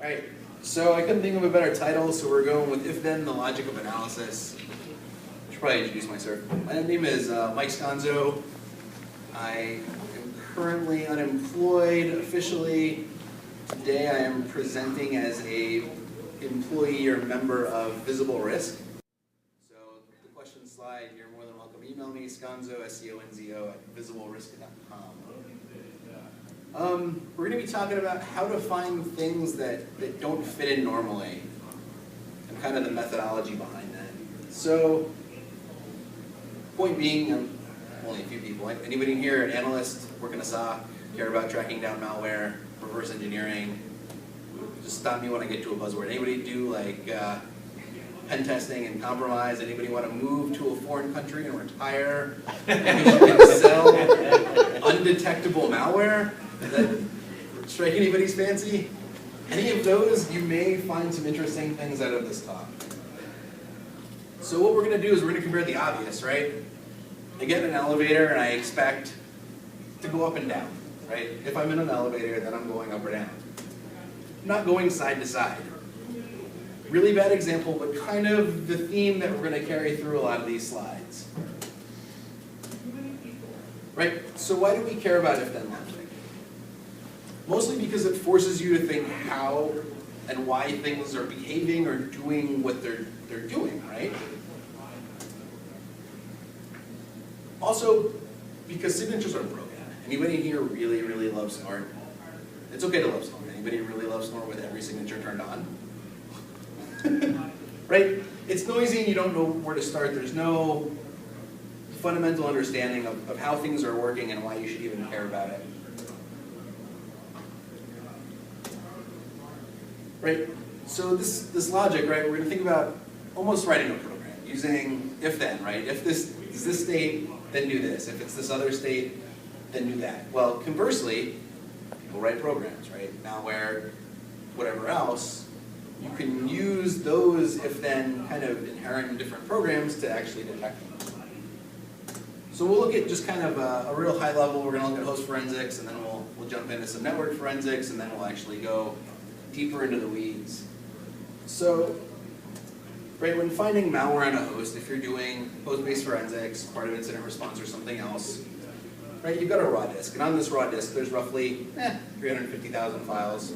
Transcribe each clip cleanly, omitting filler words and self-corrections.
Alright, so I couldn't think of a better title, so we're going with If Then, the Logic of Analysis. I should probably introduce myself. My name is Mike Sconzo. I am currently unemployed officially. Today I am presenting as a employee or member of Visible Risk. So the question slide, you're more than welcome. Email me, Sconzo, SCONZO, at visiblerisk.com. We're going to be talking about how to find things that don't fit in normally and kind of the methodology behind that. So, point being, only a few people. Anybody in here, an analyst, work in a SOC, care about tracking down malware, reverse engineering? Just stop me when I get to a buzzword. Anybody do like pen testing and compromise? Anybody want to move to a foreign country and retire because you can sell undetectable malware? Does that strike anybody's fancy? Any of those, you may find some interesting things out of this talk. So what we're going to do is we're going to compare the obvious, right? I get in an elevator and I expect to go up and down, right? If I'm in an elevator, then I'm going up or down. I'm not going side to side. Really bad example, but kind of the theme that we're going to carry through a lot of these slides. Right? So why do we care about if-then logic? Mostly because it forces you to think how and why things are behaving or doing what they're doing, right? Also, because signatures are broken. Anybody here really, really loves Snort? It's okay to love Snort. Anybody really loves Snort with every signature turned on? Right? It's noisy and you don't know where to start. There's no fundamental understanding of how things are working and why you should even care about it. Right? So this logic, right, we're going to think about almost writing a program using if-then, right? If this is this state, then do this. If it's this other state, then do that. Well, conversely, people write programs, right? Malware, whatever else, you can use those if-then kind of inherent in different programs to actually detect them. So we'll look at just kind of a real high level. We're going to look at host forensics, and then we'll jump into some network forensics, and then we'll actually go deeper into the weeds. So, right, when finding malware on a host, if you're doing host-based forensics, part of incident response or something else, right, you've got a raw disk. And on this raw disk, there's roughly 350,000 files,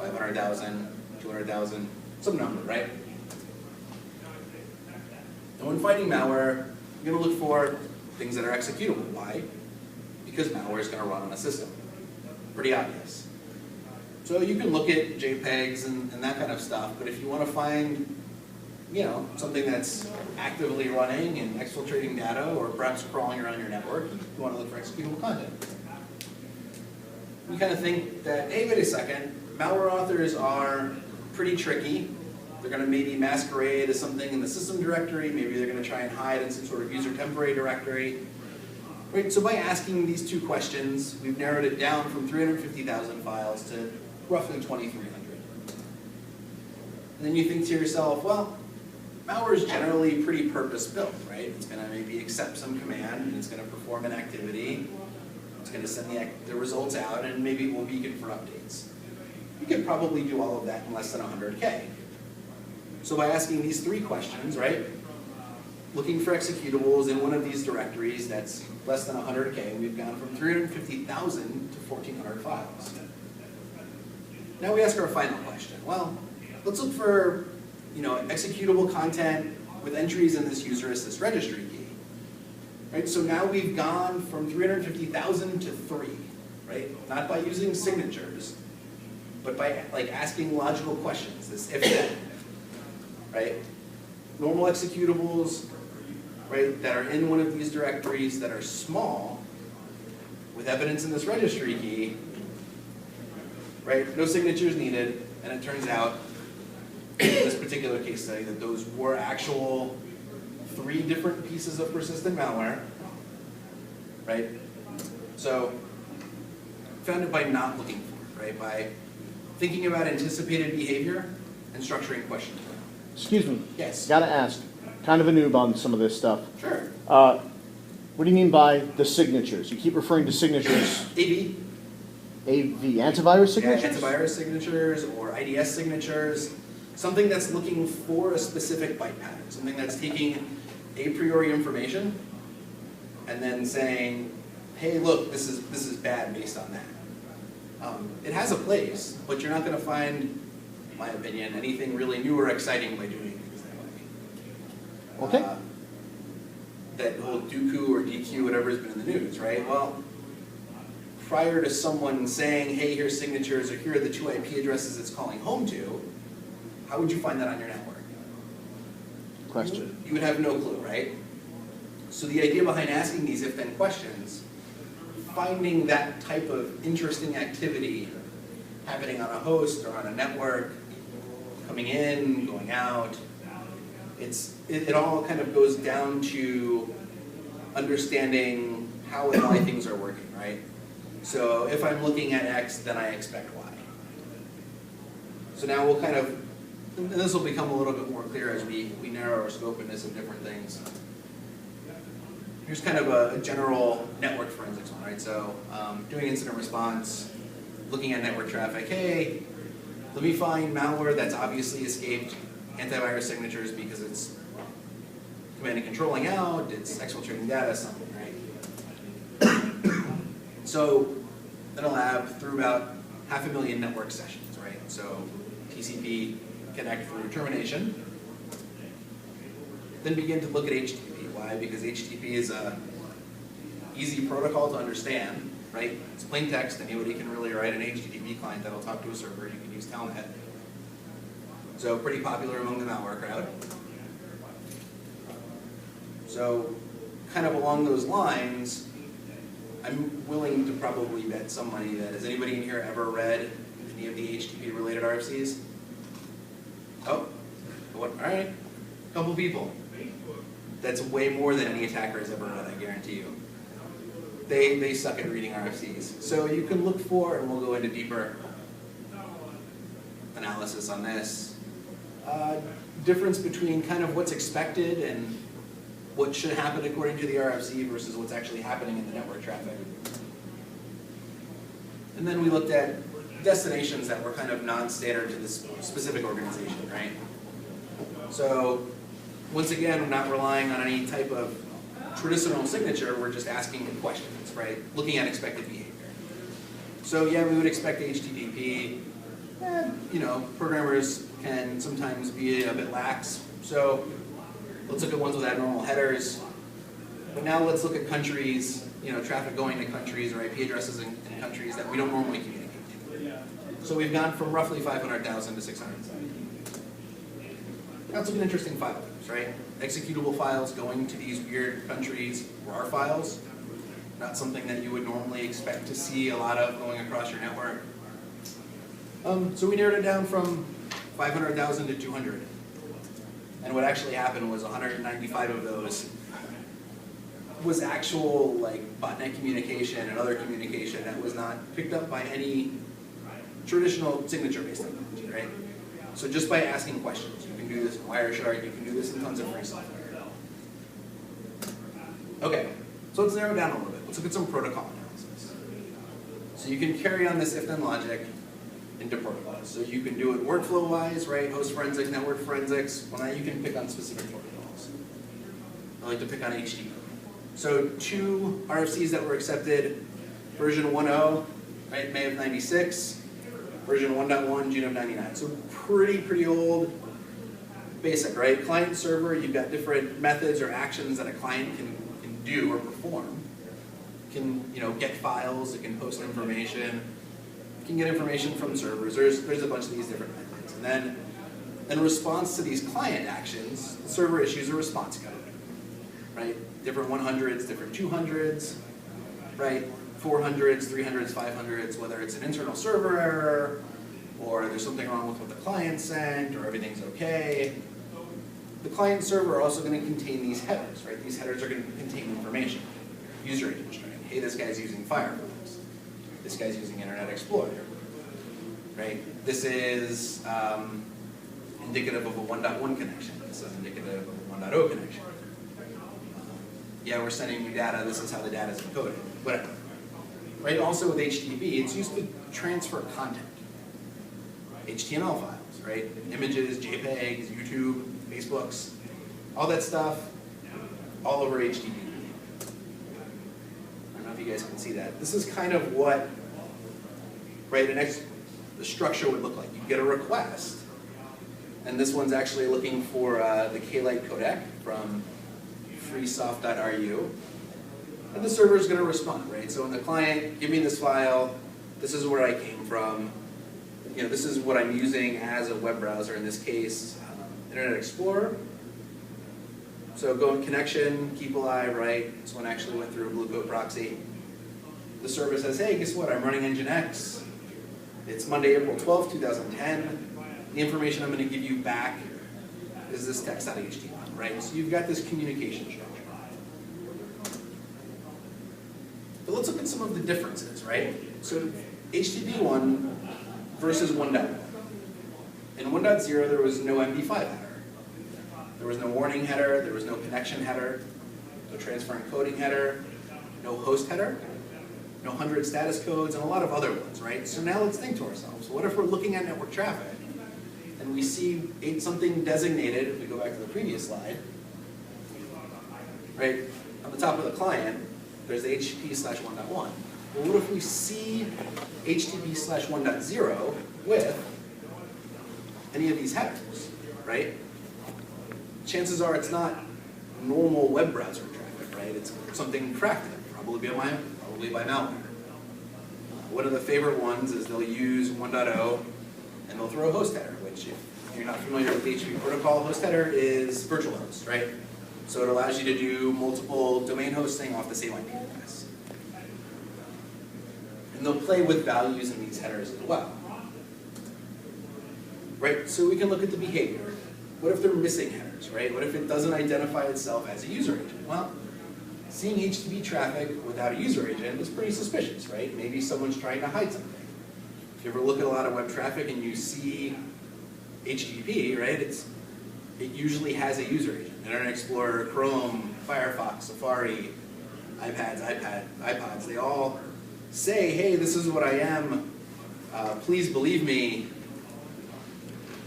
500,000, 200,000, some number, right? And when finding malware, you're going to look for things that are executable. Why? Because malware is going to run on a system. Pretty obvious. So you can look at JPEGs and that kind of stuff, but if you want to find, you know, something that's actively running and exfiltrating data or perhaps crawling around your network, you want to look for executable content. You kind of think that, hey, wait a second, malware authors are pretty tricky. They're going to maybe masquerade as something in the system directory, maybe they're going to try and hide in some sort of user temporary directory. Right, so by asking these two questions, we've narrowed it down from 350,000 files to roughly 2,300. And then you think to yourself, well, malware is generally pretty purpose-built, right? It's going to maybe accept some command, and it's going to perform an activity. It's going to send the results out, and maybe it will beacon for updates. You could probably do all of that in less than 100K. So by asking these three questions, right? Looking for executables in one of these directories that's less than 100K, we've gone from 350,000 to 1,400 files. Now we ask our final question. Well, let's look for, you know, executable content with entries in this user assist registry key. Right? So now we've gone from 350,000 to 3, right? Not by using signatures, but by like asking logical questions, this if-then, right? Normal executables, right, that are in one of these directories that are small, with evidence in this registry key, right, no signatures needed, and it turns out, in this particular case study, that those were actual 3 different pieces of persistent malware, right? So, found it by not looking for it, right, by thinking about anticipated behavior and structuring questions. Excuse me. Yes. Gotta ask. Kind of a noob on some of this stuff. Sure. What do you mean by the signatures? You keep referring to signatures. AV. AV, antivirus signatures? Yeah, antivirus signatures or IDS signatures. Something that's looking for a specific byte pattern. Something that's taking a priori information and then saying, hey, look, this is bad based on that. It has a place, but you're not going to find, in my opinion, anything really new or exciting by doing things that way. Okay. That whole Dooku or DQ, whatever's been in the news, right? Well, prior to someone saying, hey, here's signatures, or here are the 2 IP addresses it's calling home to, how would you find that on your network? Question. You would have no clue, right? So the idea behind asking these if-then questions, finding that type of interesting activity happening on a host or on a network, coming in, going out, it all kind of goes down to understanding how and why things are working, right? So if I'm looking at X, then I expect Y. So now we'll kind of, and this will become a little bit more clear as we narrow our scope into some different things. Here's kind of a general network forensics one, right? So doing incident response, looking at network traffic. Hey, let me find malware that's obviously escaped antivirus signatures because it's command and controlling out, it's exfiltrating data, something, right? So in a lab, through about 500,000 network sessions, right? So TCP connect through termination. Then begin to look at HTTP. Why? Because HTTP is a easy protocol to understand, right? It's plain text. Anybody can really write an HTTP client that'll talk to a server. You can use Telnet. So pretty popular among the malware crowd. So kind of along those lines, I'm willing to probably bet some money that, has anybody in here ever read any of the HTTP related RFCs? Oh, what? All right, a couple people. That's way more than any attacker has ever read, I guarantee you. They suck at reading RFCs. So you can look for, and we'll go into deeper analysis on this, difference between kind of what's expected and what should happen according to the RFC versus what's actually happening in the network traffic. And then we looked at destinations that were kind of non-standard to this specific organization, right? So once again, we're not relying on any type of traditional signature, we're just asking questions, right? Looking at expected behavior. So yeah, we would expect HTTP. You know, programmers can sometimes be a bit lax. So let's look at ones with abnormal headers. But now let's look at countries, you know, traffic going to countries or IP addresses in countries that we don't normally communicate to. So we've gone from roughly 500,000 to 670. That's an interesting file types, right? Executable files going to these weird countries, RAR files. Not something that you would normally expect to see a lot of going across your network. So we narrowed it down from 500,000 to 200. And what actually happened was 195 of those was actual like botnet communication and other communication that was not picked up by any traditional signature-based technology, right? So just by asking questions, you can do this in Wireshark, you can do this in tons of free software. Okay, so let's narrow down a little bit. Let's look at some protocol analysis. So you can carry on this if-then logic into protocols. So you can do it workflow-wise, right? Host forensics, network forensics. Well, now you can pick on specific protocols. I like to pick on HTTP. So 2 RFCs that were accepted, version 1.0, right, May of 96, version 1.1, June of 99. So pretty old, basic, right? Client server, you've got different methods or actions that a client can do or perform. It can, you know, get files, it can post information, it can get information from servers. There's a bunch of these different methods. And then in response to these client actions, the server issues a response code, right? Different 100s, different 200s, right? 400s, 300s, 500s, whether it's an internal server error, or there's something wrong with what the client sent, or everything's okay. The client server are also going to contain these headers, right? These headers are going to contain information. User agent string. Hey, this guy's using Firefox. This guy's using Internet Explorer, right? This is indicative of a 1.1 connection. This is indicative of a 1.0 connection. Yeah, we're sending you data. This is how the data is encoded. Whatever. right? Also with HTTP, it's used to transfer content. HTML files, right? Images, JPEGs, YouTube, Facebooks, all that stuff, all over HTTP. I don't know if you guys can see that. This is kind of what, right, the structure would look like. You get a request, and this one's actually looking for the K-Lite codec from freesoft.ru, and the server is going to respond, right? So when the client, give me this file, this is where I came from, you know, this is what I'm using as a web browser, in this case, Internet Explorer. So go in connection, keep alive, right? This one actually went through a Blue Coat proxy. The server says, hey, guess what? I'm running Nginx. It's Monday, April 12th, 2010. The information I'm going to give you back is this text.html, right? So you've got this communication structure. But let's look at some of the differences, right? So HTTP 1 versus 1.1. In 1.0, there was no MD5 header. There was no warning header, there was no connection header, no transfer encoding header, no host header, no 100 status codes, and a lot of other ones, right? So now let's think to ourselves, what if we're looking at network traffic and we see something designated, if we go back to the previous slide, right, on the top of the client, there's the HTTP/1.1. Well, what if we see HTTP/1.0 with any of these headers, right? Chances are it's not normal web browser traffic, right? It's something crafted, probably by malware. One of the favorite ones is they'll use 1.0 and they'll throw a host header, which if you're not familiar with the HTTP protocol, host header is virtual host, right? So it allows you to do multiple domain hosting off the same IP address. And they'll play with values in these headers as well. Right, so we can look at the behavior. What if they're missing headers, right? What if it doesn't identify itself as a user agent? Well, seeing HTTP traffic without a user agent is pretty suspicious, right? Maybe someone's trying to hide something. If you ever look at a lot of web traffic and you see HTTP, right, it usually has a user agent. Internet Explorer, Chrome, Firefox, Safari, iPods, they all say, hey, this is what I am, please believe me,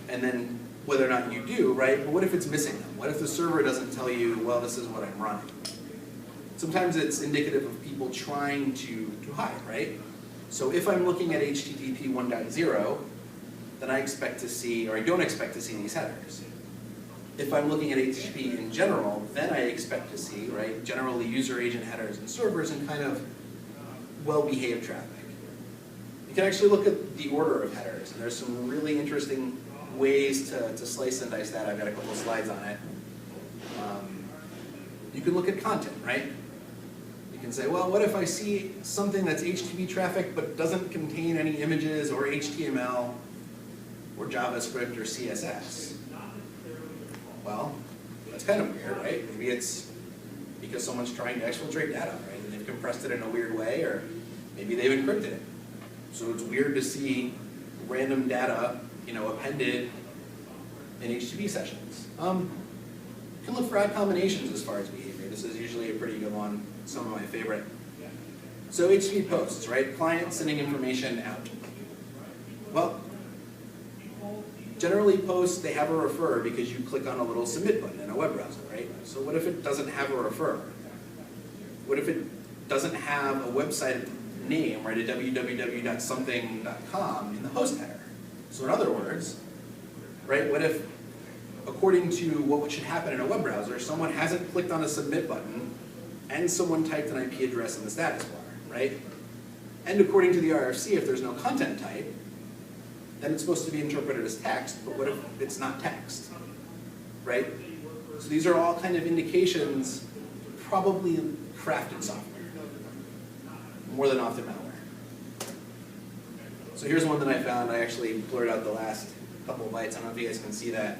and then whether or not you do, right? But what if it's missing them? What if the server doesn't tell you, well, this is what I'm running? Sometimes it's indicative of people trying to hide, right? So if I'm looking at HTTP 1.0, then I expect to see, or I don't expect to see these headers. If I'm looking at HTTP in general, then I expect to see, right, generally user agent headers and servers and kind of well-behaved traffic. You can actually look at the order of headers, and there's some really interesting ways to slice and dice that. I've got a couple of slides on it. You can look at content, right? You can say, well, what if I see something that's HTTP traffic but doesn't contain any images or HTML or JavaScript or CSS? Well, that's kind of weird, right? Maybe it's because someone's trying to exfiltrate data, right? And they've compressed it in a weird way, or maybe they've encrypted it. So it's weird to see random data, appended in HTTP sessions. You can look for odd combinations as far as behavior. This is usually a pretty good one, some of my favorite. So HTTP posts, right? Client sending information out. Well, generally posts, they have a refer because you click on a little submit button in a web browser, right? So what if it doesn't have a refer? What if it doesn't have a website name, right, a www.something.com in the host header? So in other words, right, what if, according to what should happen in a web browser, someone hasn't clicked on a submit button and someone typed an IP address in the status bar, right? And according to the RFC, if there's no content type, then it's supposed to be interpreted as text, but what if it's not text, right? So these are all kind of indications, probably crafted software, more than often malware. So here's one that I found. I actually blurred out the last couple of bytes. I don't know if you guys can see that.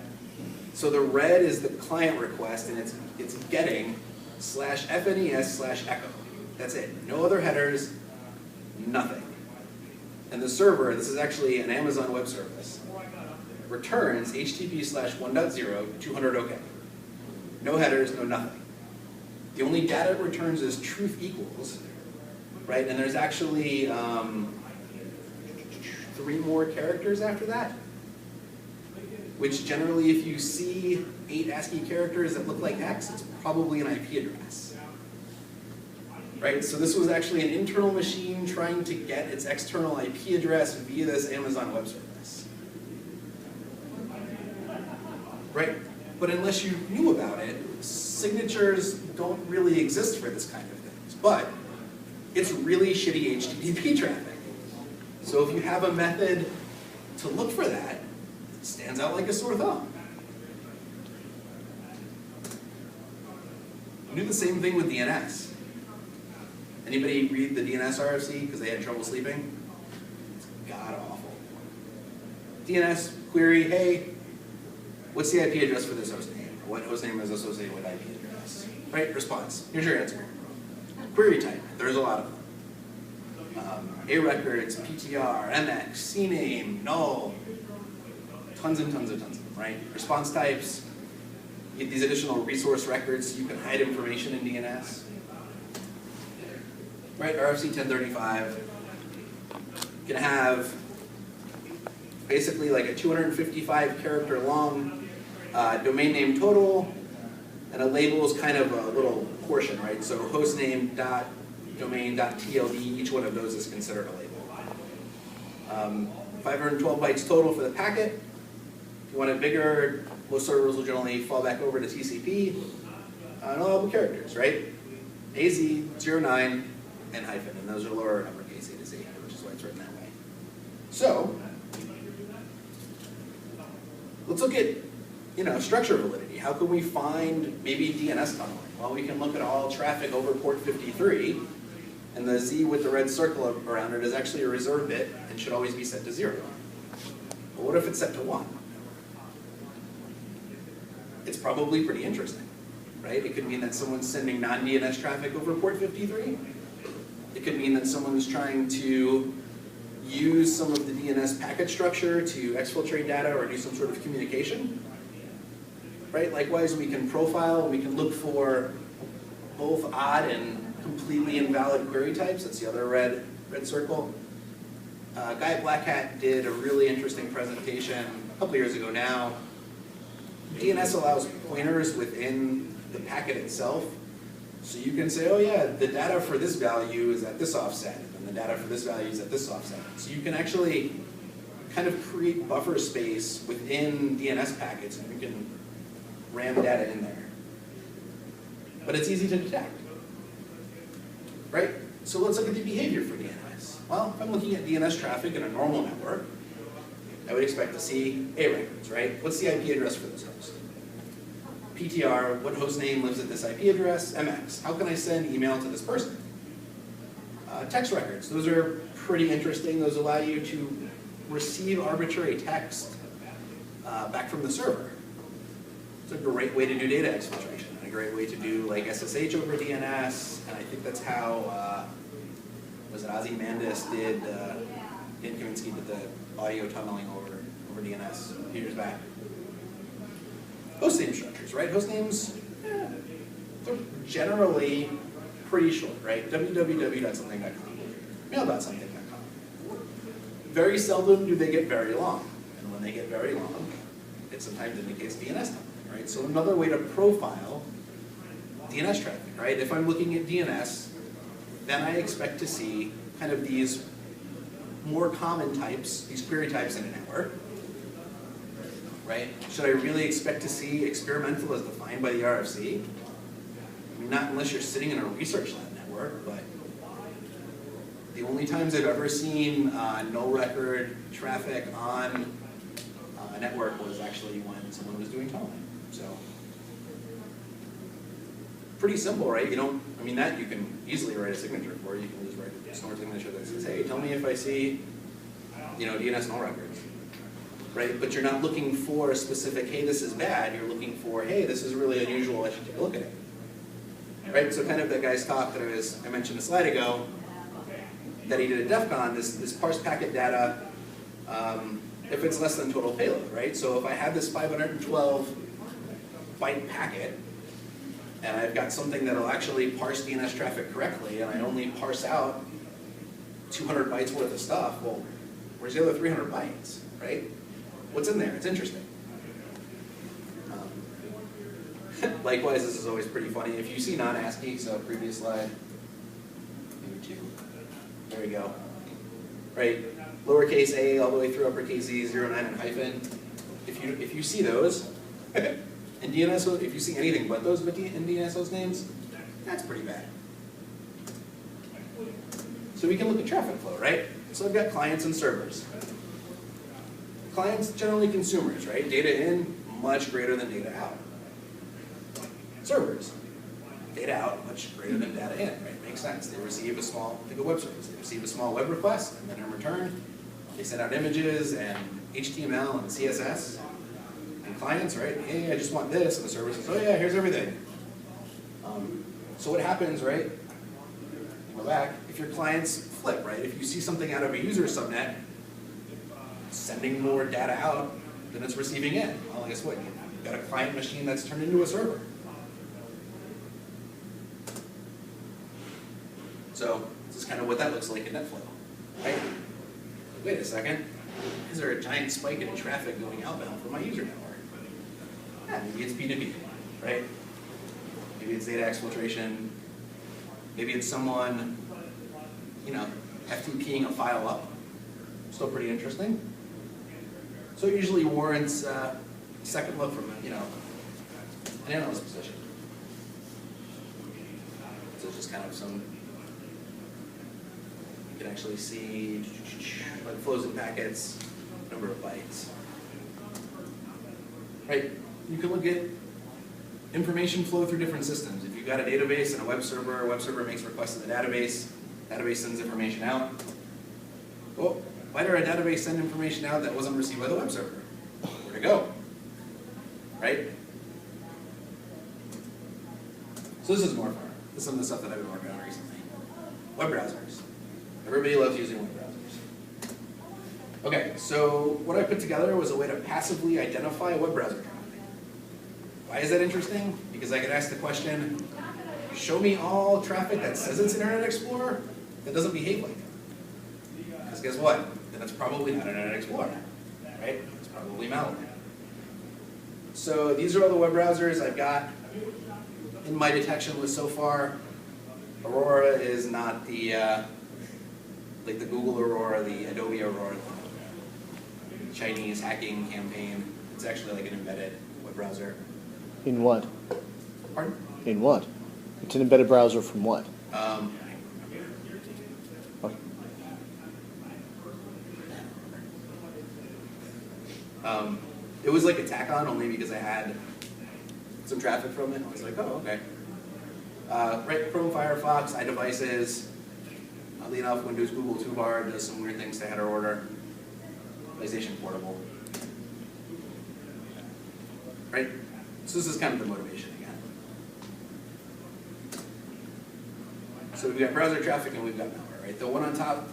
So the red is the client request, and it's getting /fnes/echo. That's it. No other headers, nothing. And the server, this is actually an Amazon Web Service, returns HTTP/1.0 200 OK. No headers, no nothing. The only data it returns is truth equals, right? And there's actually 3 more characters after that, which generally, if you see 8 ASCII characters that look like X, it's probably an IP address. Right? So this was actually an internal machine trying to get its external IP address via this Amazon Web Service. Right? But unless you knew about it, signatures don't really exist for this kind of things. But it's really shitty HTTP traffic. So if you have a method to look for that, it stands out like a sore thumb. Do the same thing with DNS. Anybody read the DNS RFC because they had trouble sleeping? It's god-awful. DNS query, hey, what's the IP address for this host name? Or what host name is associated with IP address? Right, response. Here's your answer. Query type, there's a lot of them. A records, PTR, MX, CNAME, null. Tons and tons and tons of them, right? Response types, you get these additional resource records so you can hide information in DNS. Right, RFC 1035 can have basically like a 255 character long domain name total, and a label is kind of a little portion, right? So hostname.domain.tld, each one of those is considered a label. 512 bytes total for the packet. If you want it bigger, most servers will generally fall back over to TCP. Nullable characters, right? AZ, 09, and hyphen, and those are lower uppercase A to Z, which is why it's written that way. So, let's look at, structure validity. How can we find maybe DNS tunneling? Well, we can look at all traffic over port 53, and the Z with the red circle around it is actually a reserve bit and should always be set to 0. But what if it's set to 1? It's probably pretty interesting, right? It could mean that someone's sending non-DNS traffic over port 53. It could mean that someone's trying to use some of the DNS packet structure to exfiltrate data or do some sort of communication. Right? Likewise, we can profile, we can look for both odd and completely invalid query types. That's the other red circle. Guy at Black Hat did a really interesting presentation a couple years ago now. DNS allows pointers within the packet itself. So you can say, oh yeah, the data for this value is at this offset, and the data for this value is at this offset. So you can actually kind of create buffer space within DNS packets, and you can ram data in there. But it's easy to detect, right? So let's look at the behavior for DNS. Well, if I'm looking at DNS traffic in a normal network, I would expect to see A records, right? What's the IP address for this host? PTR, what host name lives at this IP address? MX, how can I send email to this person? Text records, those are pretty interesting. Those allow you to receive arbitrary text back from the server. It's a great way to do data exfiltration, and a great way to do like SSH over DNS, and I think that's how, was it Ozymandias did, Dan Kaminsky did the audio tunneling over DNS a few years back. Hostname structures, right? Hostnames, they're generally pretty short, right? www.something.com, mail.something.com. Very seldom do they get very long, and when they get very long, it sometimes indicates DNS tunneling, right? So another way to profile DNS traffic, right? If I'm looking at DNS, then I expect to see kind of these more common types, these query types in a network, right? Should I really expect to see experimental as defined by the RFC? I mean, not unless you're sitting in a research lab network, but the only times I've ever seen no record traffic on a network was actually when someone was doing tunneling. So, pretty simple, right? You don't, I mean, that you can easily write a signature for. You can just write a snort signature that says, hey, tell me if I see, DNS null records. Right? But you're not looking for a specific, hey, this is bad. You're looking for, hey, this is really unusual. I should take a look at it. Right? So kind of that guy's talk that I mentioned a slide ago that he did at DEF CON, this parse packet data, if it's less than total payload, right? So if I have this 512 byte packet, and I've got something that'll actually parse DNS traffic correctly, and I only parse out 200 bytes worth of stuff. Well, where's the other 300 bytes, right? What's in there? It's interesting. Likewise, this is always pretty funny. If you see non-ASCII, so previous slide, maybe 2. There you go. Right, lowercase a all the way through uppercase Z, 0, 9, and hyphen. If you see those, in DNSO, if you see anything but those in DNSO's names, that's pretty bad. So we can look at traffic flow, right? So I've got clients and servers. Clients, generally consumers, right? Data in, much greater than data out. Servers, data out, much greater than data in, right? Makes sense. They receive a small, think of web service. They receive a small web request, and then in return, they send out images and HTML and CSS. And clients, right? Hey, I just want this, and the server says, oh yeah, here's everything. So what happens, right? Go back. If your clients flip, right? If you see something out of a user subnet, sending more data out than it's receiving in. Well, guess what? You've got a client machine that's turned into a server. So this is kind of what that looks like in NetFlow, right? Wait a second. Is there a giant spike in traffic going outbound from my user network? Yeah, maybe it's B2B, right? Maybe it's data exfiltration. Maybe it's someone, FTPing a file up. Still pretty interesting. So it usually warrants a second look from, an analyst position. So just kind of some, you can actually see like flows and packets, number of bytes. Right? You can look at information flow through different systems. If you've got a database and a web server makes requests to the database sends information out. Well, why did our database send information out that wasn't received by the web server? Where'd it go? Right? So this is more fun. This is some of the stuff that I've been working on recently. Web browsers. Everybody loves using web browsers. Okay, so what I put together was a way to passively identify a web browser traffic. Why is that interesting? Because I could ask the question, show me all traffic that says it's Internet Explorer that doesn't behave like it. Because guess what? Then it's probably not Internet Explorer, right? It's probably malware. So these are all the web browsers I've got in my detection list so far. Aurora is not the, like the Google Aurora, the Adobe Aurora, Chinese hacking campaign. It's actually like an embedded web browser. In what? Pardon? In what? It's an embedded browser from what? It was like a tack-on only because I had some traffic from it. I was like, oh, okay. Right, Chrome, Firefox, iDevices. Oddly enough, Windows, Google, Toolbar does some weird things to header order. PlayStation Portable. Right? So this is kind of the motivation again. So we've got browser traffic and we've got malware, right? The one on top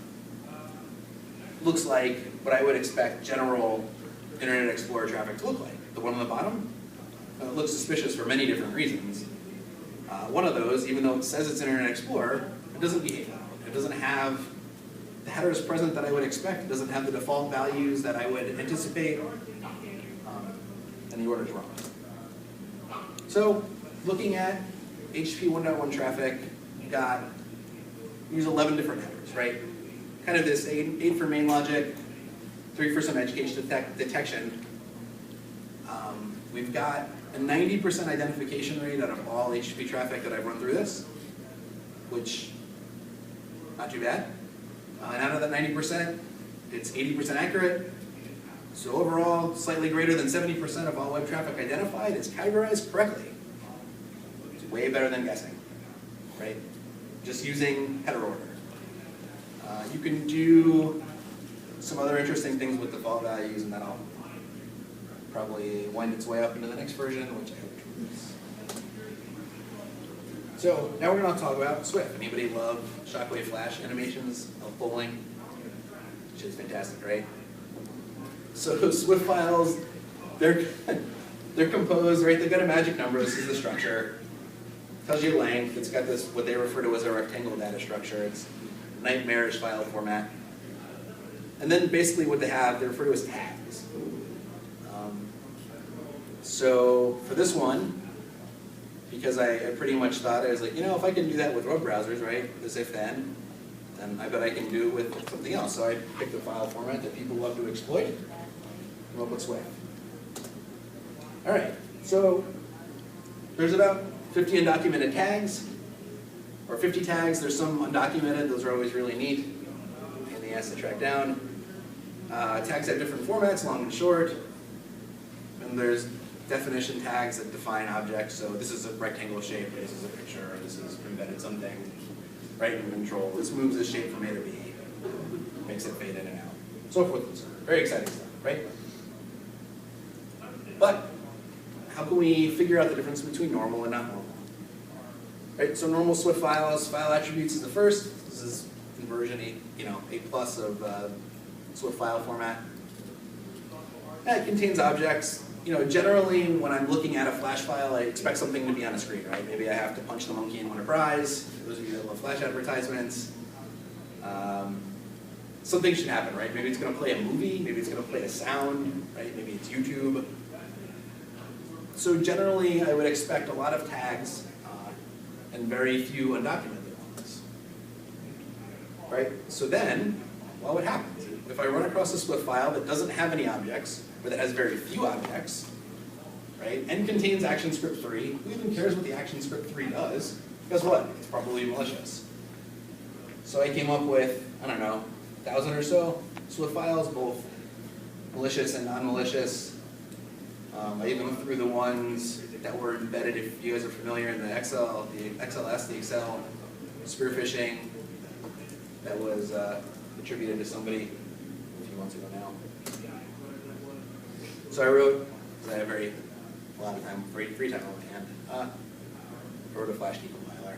looks like what I would expect general Internet Explorer traffic to look like. The one on the bottom looks suspicious for many different reasons. One of those, even though it says it's Internet Explorer, it doesn't behave that way. It doesn't have the headers present that I would expect. It doesn't have the default values that I would anticipate. And the order's wrong. So, looking at HTTP 1.1 traffic, we use 11 different headers, right? Kind of this 8 for main logic, 3 for some edge case detection. We've got a 90% identification rate out of all HTTP traffic that I've run through this, which, not too bad. And out of that 90%, it's 80% accurate. So overall, slightly greater than 70% of all web traffic identified is categorized correctly. It's way better than guessing, right? Just using header order. You can do some other interesting things with default values, and that'll probably wind its way up into the next version, which I hope to release. So now we're going to talk about Swift. Anybody love Shockwave Flash animations of polling? Which is fantastic, right? So Swift files, they're composed, right? They've got a magic number. This is the structure. Tells you length. It's got this what they refer to as a rectangle data structure. It's nightmarish file format. And then basically what they have, they refer to as tags. So for this one, because I pretty much thought, I was like, if I can do that with web browsers, right, this if-then I bet I can do it with something else. So I picked a file format that people love to exploit, come up with Swift. All right, so there's about 50 undocumented tags, or 50 tags. There's some undocumented, those are always really neat, and the ass to track down. Tags have different formats, long and short, and there's definition tags that define objects. So this is a rectangle shape, this is a picture, this is embedded something, right in control. This moves the shape from A to B, makes it fade in and out, so forth and so on. Very exciting stuff, right? But how can we figure out the difference between normal and not normal? Right, so normal Swift files, file attributes is the first. This is in version 8, A+ of Swift file format. It contains objects. Generally when I'm looking at a Flash file, I expect something to be on a screen, right? Maybe I have to punch the monkey and win a prize. For those of you that love Flash advertisements, something should happen, right? Maybe it's going to play a movie, maybe it's going to play a sound, right? Maybe it's YouTube. So generally, I would expect a lot of tags and very few undocumented ones, right? So then, what happens? If I run across a Swift file that doesn't have any objects, or that has very few objects, right, and contains ActionScript 3, who even cares what the ActionScript 3 does? Guess what? It's probably malicious. So I came up with, 1,000 or so Swift files, both malicious and non-malicious. I even threw the ones that were embedded, if you guys are familiar, in the XLS, the Excel spear phishing that was attributed to somebody a few months ago now. So I wrote, because I have a lot of time, free time on my hand, I wrote a Flash decompiler.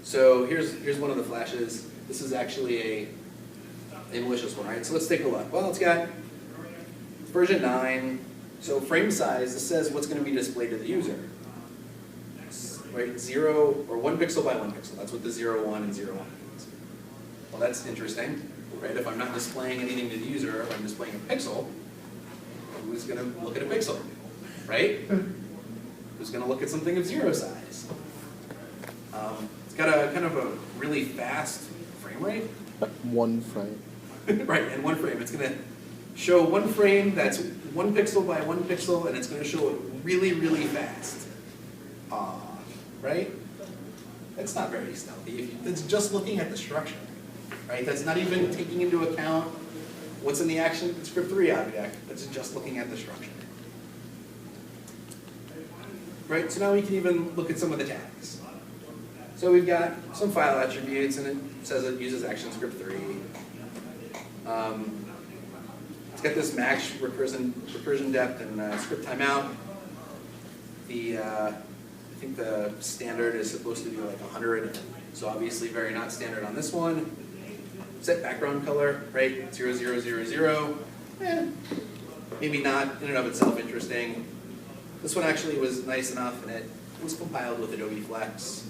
So here's one of the flashes. This is actually a malicious one, right? So let's take a look. Well, it's got version 9. So frame size, this says what's going to be displayed to the user. Right, 0 or 1 pixel by 1 pixel. That's what the 0, 1 and 0, 1 means. Well, that's interesting, right? If I'm not displaying anything to the user, if I'm displaying a pixel, who's going to look at a pixel, right? Who's going to look at something of 0 size? It's got a kind of a really fast frame rate. One frame. Right, and one frame. It's going to show one frame that's 1 pixel by 1 pixel, and it's going to show it really, really fast. Right? That's not very stealthy. It's just looking at the structure, right? That's not even taking into account what's in the ActionScript 3 object. That's just looking at the structure. Right? So now we can even look at some of the tags. So we've got some file attributes, and it says it uses ActionScript 3. It's got this max recursion depth and script timeout. I think the standard is supposed to be like 100, so obviously very not standard on this one. Set background color, right? 0, 0, 0, 0. Maybe not in and of itself interesting. This one actually was nice enough, and it was compiled with Adobe Flex.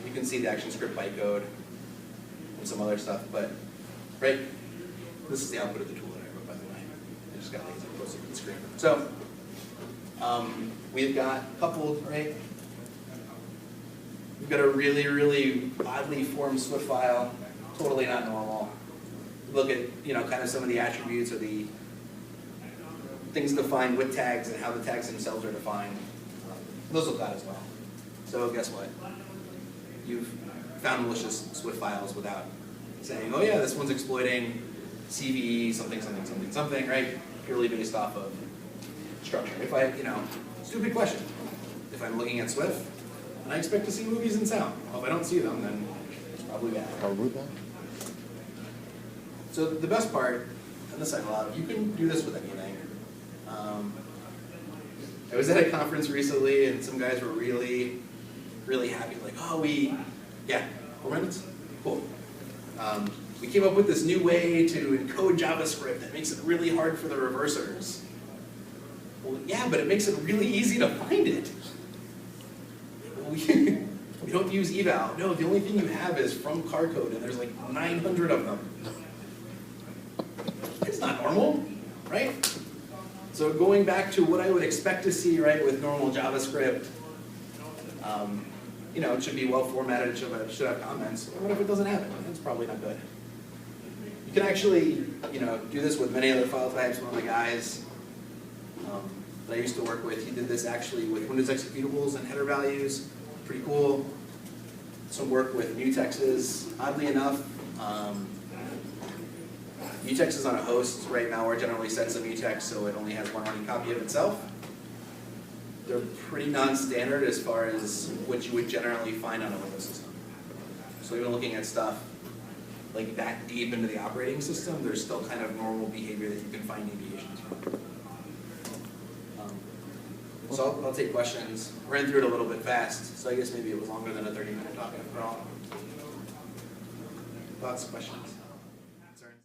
You can see the ActionScript bytecode and some other stuff, but right. This is the output of the tool that I wrote, by the way. I just got lazy and posted to the screen. So we've got coupled, right? We've got a really, really oddly formed Swift file, totally not normal. Look at kind of some of the attributes or the things defined with tags and how the tags themselves are defined. Those look odd as well. So guess what? You've found malicious Swift files without saying, oh yeah, this one's exploiting CVE, something, something, something, something, right? Purely based off of structure. If I, stupid question. If I'm looking at Swift, and I expect to see movies and sound. Well, if I don't see them, then it's probably bad. Probably bad. So the best part, and this I love, you can do this with anything. I was at a conference recently, and some guys were really, really happy. Like, oh, 4 minutes? Cool. We came up with this new way to encode JavaScript that makes it really hard for the reversers. Well, yeah, but it makes it really easy to find it. We don't use eval. No, the only thing you have is from car code, and there's like 900 of them. It's not normal, right? So going back to what I would expect to see, right, with normal JavaScript, you know, it should be well formatted, it should have comments. What if it doesn't have it? That's probably not good. You can actually, you know, do this with many other file types. One of the guys that I used to work with, he did this actually with Windows executables and header values. Pretty cool. Some work with mutexes. Oddly enough, mutex is on a host, right? Malware generally sets a mutex so it only has one running copy of itself. They're pretty non-standard as far as what you would generally find on a Windows system. So even looking at stuff like that deep into the operating system, there's still kind of normal behavior that you can find deviations from. So I'll take questions. Ran through it a little bit fast, so I guess maybe it was longer than a 30-minute talk after all. Thoughts, questions?